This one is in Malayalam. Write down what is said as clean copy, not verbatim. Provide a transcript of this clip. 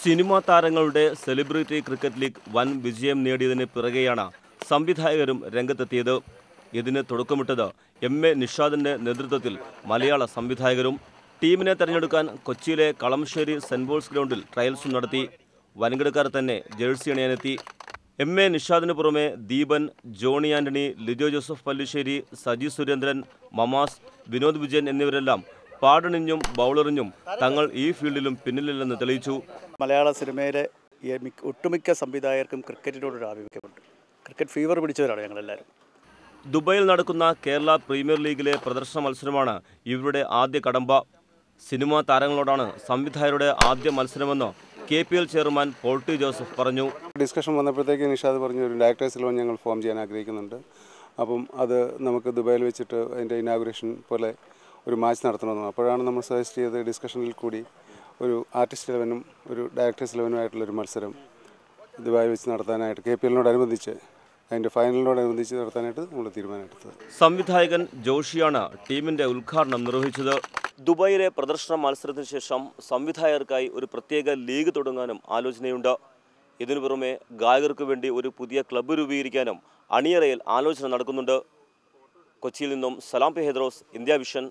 സിനിമാ താരങ്ങളുടെ സെലിബ്രിറ്റി ക്രിക്കറ്റ് ലീഗ് വൻ വിജയം നേടിയതിന് പിറകെയാണ് സംവിധായകരും രംഗത്തെത്തിയത്. ഇതിന് തുടക്കമിട്ടത് എം.എ. നിഷാദിന്റെ നേതൃത്വത്തിൽ മലയാള സംവിധായകരും. ടീമിനെ തെരഞ്ഞെടുക്കാൻ കൊച്ചിയിലെ കളമശ്ശേരി സെന്റ് പോൾസ് ഗ്രൗണ്ടിൽ ട്രയൽസും നടത്തി. വൻകിടക്കാർ തന്നെ ജേഴ്സി അണിയാനെത്തി. എം.എ. നിഷാദിന് പുറമെ ദീപൻ, ജോണി ആന്റണി, ലിജോ ജോസഫ് പല്ലിശ്ശേരി, സജി സുരേന്ദ്രൻ, മമാസ്, വിനോദ് വിജയൻ എന്നിവരെല്ലാം പാടണിഞ്ഞും ബൗളറിഞ്ഞും തങ്ങൾ ഈ ഫീൽഡിലും പിന്നിലില്ലെന്ന് തെളിയിച്ചു. മലയാള സിനിമയിലെ ഒട്ടുമിക്ക സംവിധായകർക്കും ക്രിക്കറ്റിനോടൊരു ആഭിമുഖ്യമുണ്ട്. ക്രിക്കറ്റ് ഫീവർ പിടിച്ചവരാണ് ഞങ്ങളെല്ലാവരും. ദുബായിൽ നടക്കുന്ന കേരള പ്രീമിയർ ലീഗിലെ പ്രദർശന മത്സരമാണ് ഇവരുടെ ആദ്യ കടമ്പ. സിനിമാ താരങ്ങളോടാണ് സംവിധായകരുടെ ആദ്യ മത്സരമെന്ന് KPL chairman Paul T Joseph പറഞ്ഞു. ഡിസ്കഷൻ വന്നപ്പോഴത്തേക്ക് നിഷാദ് പറഞ്ഞു, ഒരു ഡയറക്ടേഴ്സ് ലോൺ ഞങ്ങൾ ഫോം ചെയ്യാൻ ആഗ്രഹിക്കുന്നുണ്ട്. അപ്പം അത് നമുക്ക് ദുബായിൽ വെച്ചിട്ട് അതിൻ്റെ ഇനാഗുറേഷൻ പോലെ ഒരു മാച്ച് നടത്തണമെന്ന്. അപ്പോഴാണ് നമ്മൾ സജസ്റ്റ് ചെയ്ത് ഡിസ്കഷനിൽ കൂടി ഒരു ആർട്ടിസ്റ്റ് 11ഉം ഒരു ഡയറക്ടേഴ്സ് 11ഉമായിട്ടുള്ളൊരു മത്സരം ദുബായിൽ വെച്ച് നടത്താനായിട്ട് KPLനോടനുബന്ധിച്ച് അതിൻ്റെ ഫൈനലിനോടനുബന്ധിച്ച് നടത്താനായിട്ട് നമ്മൾ തീരുമാനമെടുത്തത്. സംവിധായകൻ ജോഷിയാണ് ടീമിന്റെ ഉദ്ഘാടനം നിർവഹിച്ചത്. ദുബായിലെ പ്രദർശന മത്സരത്തിന് ശേഷം സംവിധായകർക്കായി ഒരു പ്രത്യേക ലീഗ് തുടങ്ങാനും ആലോചനയുണ്ട്. ഇതിനു പുറമെ ഗായകർക്ക് വേണ്ടി ഒരു പുതിയ ക്ലബ്ബ് രൂപീകരിക്കാനും അണിയറയിൽ ആലോചന നടക്കുന്നുണ്ട്. കൊച്ചിയിൽ നിന്നും സലാം പി ഹെദ്രോസ്, ഇന്ത്യ വിഷൻ.